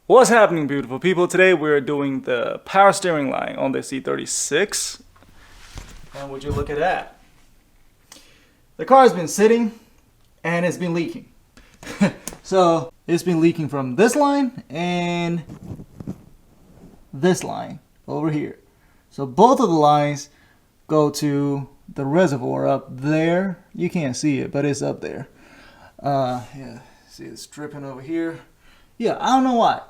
What's happening, beautiful people? Today we're doing the power steering line on the C36. And would you look at that? The car has been sitting and it's been leaking. So it's been leaking from this line and this line over here. So both of the lines go to the reservoir up there. You can't see it, but it's up there. Yeah, see it's dripping over here. Yeah, I don't know why.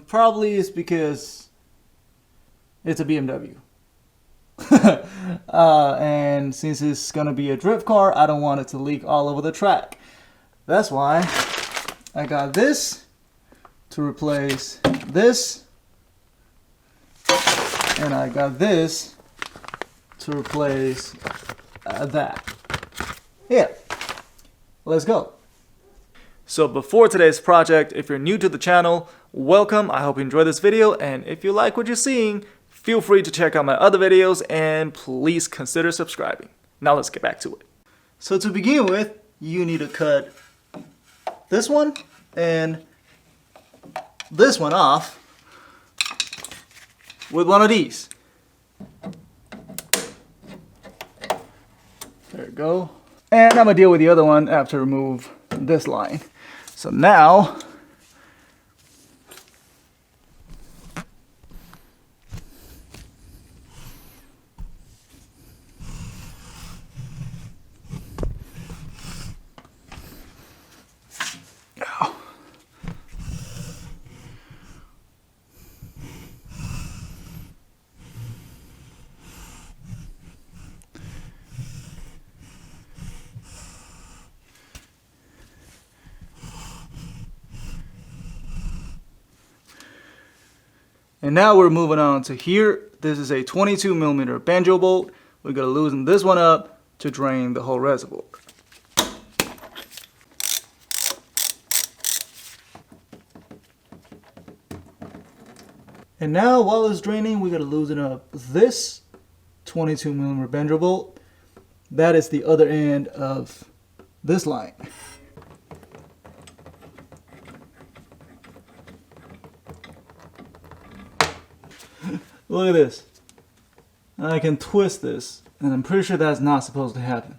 Probably it's because it's a BMW. And since it's gonna be a drift car, I don't want it to leak all over the track. That's why I got this to replace this, and I got this to replace that. Yeah, let's go. So before today's project, if you're new to the channel, welcome. I hope you enjoy this video, and if you like what you're seeing, feel free to check out my other videos and please consider subscribing. Now let's get back to it. So to begin with, you need to cut this one and this one off with one of these. There we go. And I'm gonna deal with the other one after I remove this line. So now, and now we're moving on to here. This is a 22mm banjo bolt. We're gonna loosen this one up to drain the whole reservoir. And now while it's draining, we gotta loosen up this 22mm banjo bolt. That is the other end of this line. Look at this. I can twist this, and I'm pretty sure that's not supposed to happen.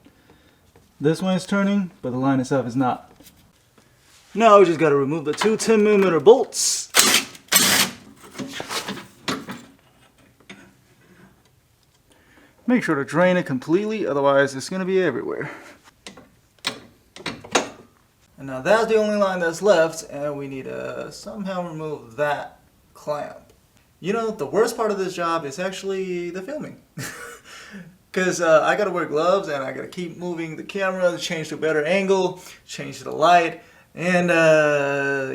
This one is turning, but the line itself is not. Now we just gotta remove the two 10mm bolts. Make sure to drain it completely, otherwise it's gonna be everywhere. And now that's the only line that's left, and we need to somehow remove that clamp. You know, the worst part of this job is actually the filming. Because I gotta wear gloves and I gotta keep moving the camera, change to a better angle, change to the light. And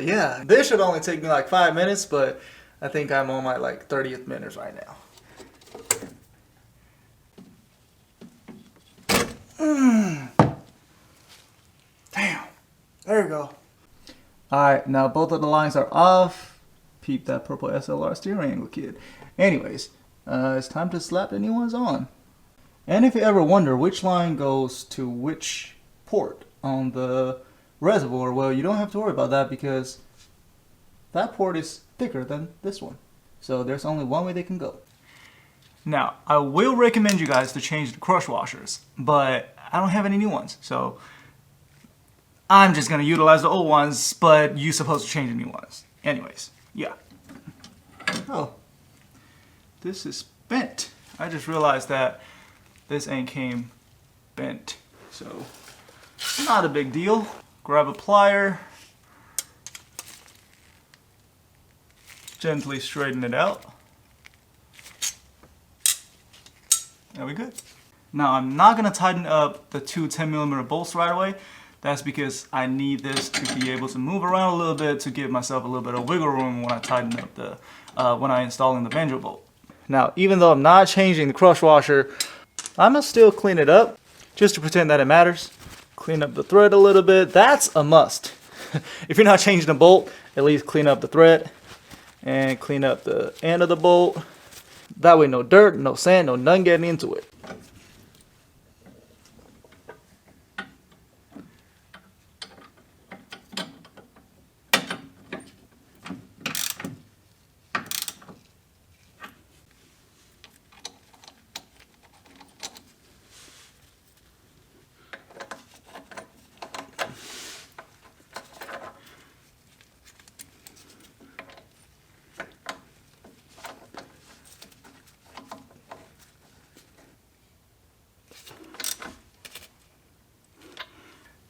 yeah, this should only take me like 5 minutes, but I think I'm on my like 30th minute right now. Damn, there we go. Alright, now both of the lines are off. Peep that purple SLR steering angle, kid. Anyways, it's time to slap the new ones on. And if you ever wonder which line goes to which port on the reservoir, well, you don't have to worry about that because that port is thicker than this one. So there's only one way they can go. Now, I will recommend you guys to change the crush washers, but I don't have any new ones, so I'm just gonna utilize the old ones, but you're supposed to change the new ones. Anyways. Yeah. Oh, this is bent. I just realized that this ain't came bent, so not a big deal. Grab a plier, gently straighten it out. There we go. Now I'm not gonna tighten up the two 10mm bolts right away. That's because I need this to be able to move around a little bit to give myself a little bit of wiggle room when I tighten up the, when I install in the banjo bolt. Now, even though I'm not changing the crush washer, I'm gonna still clean it up just to pretend that it matters. Clean up the thread a little bit. That's a must. If you're not changing the bolt, at least clean up the thread and clean up the end of the bolt. That way no dirt, no sand, no nothing getting into it.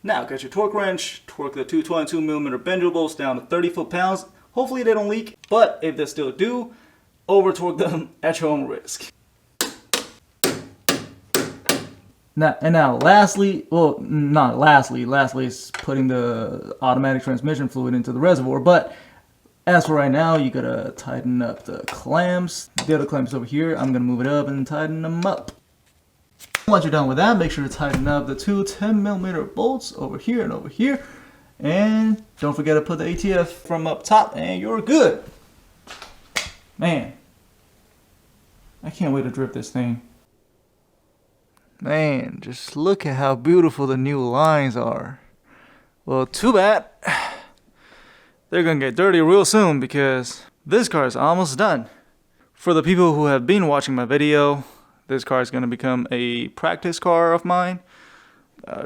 Now, get your torque wrench, torque the two 22mm bender bolts down to 30 foot-pounds. Hopefully they don't leak, but if they still do, over-torque them at your own risk. Now, lastly, well, not lastly is putting the automatic transmission fluid into the reservoir, but as for right now, you gotta tighten up the clamps. The other clamps over here, I'm gonna move it up and tighten them up. Once you're done with that, make sure to tighten up the two 10mm bolts over here and over here. And don't forget to put the ATF from up top and you're good. Man, I can't wait to drift this thing. Man, just look at how beautiful the new lines are. Well, too bad. They're gonna get dirty real soon because this car is almost done. For the people who have been watching my video, this car is gonna become a practice car of mine.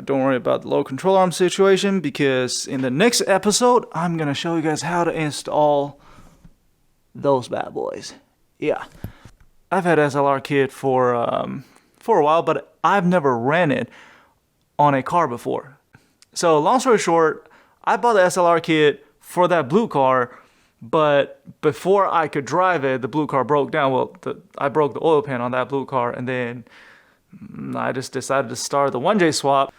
Don't worry about the low control arm situation because in the next episode, I'm gonna show you guys how to install those bad boys. Yeah, I've had SLR kit for a while, but I've never ran it on a car before. So long story short, I bought the SLR kit for that blue car, but before I could drive it, the blue car broke down. Well, I broke the oil pan on that blue car, and then I just decided to start the 1J swap.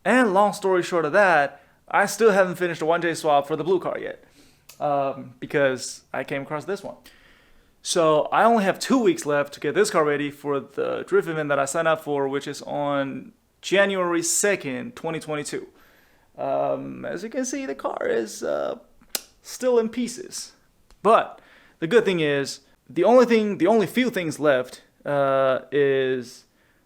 And long story short of that, I still haven't finished the 1J swap for the blue car yet because I came across this one. So I only have 2 weeks left to get this car ready for the drift event that I signed up for, which is on January 2nd, 2022. As you can see, the car is still in pieces. But the good thing is, the only few things left is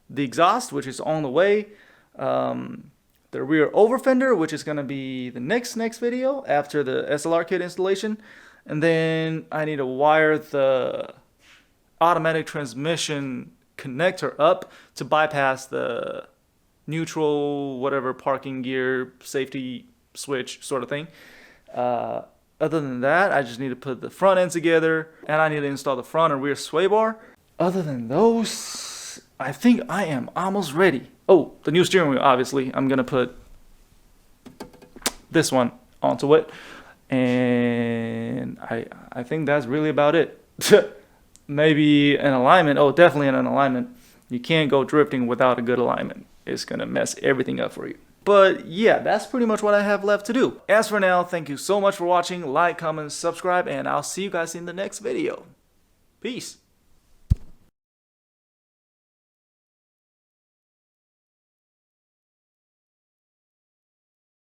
the exhaust, which is on the way, the rear over fender, which is going to be the next video after the SLR kit installation, and then I need to wire the automatic transmission connector up to bypass the neutral, whatever, parking gear, safety switch sort of thing. Other than that, I just need to put the front end together, and I need to install the front and rear sway bar. Other than those, I think I am almost ready. Oh, the new steering wheel, obviously. I'm going to put this one onto it. And I think that's really about it. Maybe an alignment. Oh, definitely an alignment. You can't go drifting without a good alignment. It's going to mess everything up for you. But yeah, that's pretty much what I have left to do. As for now, thank you so much for watching. Like, comment, subscribe, and I'll see you guys in the next video. Peace.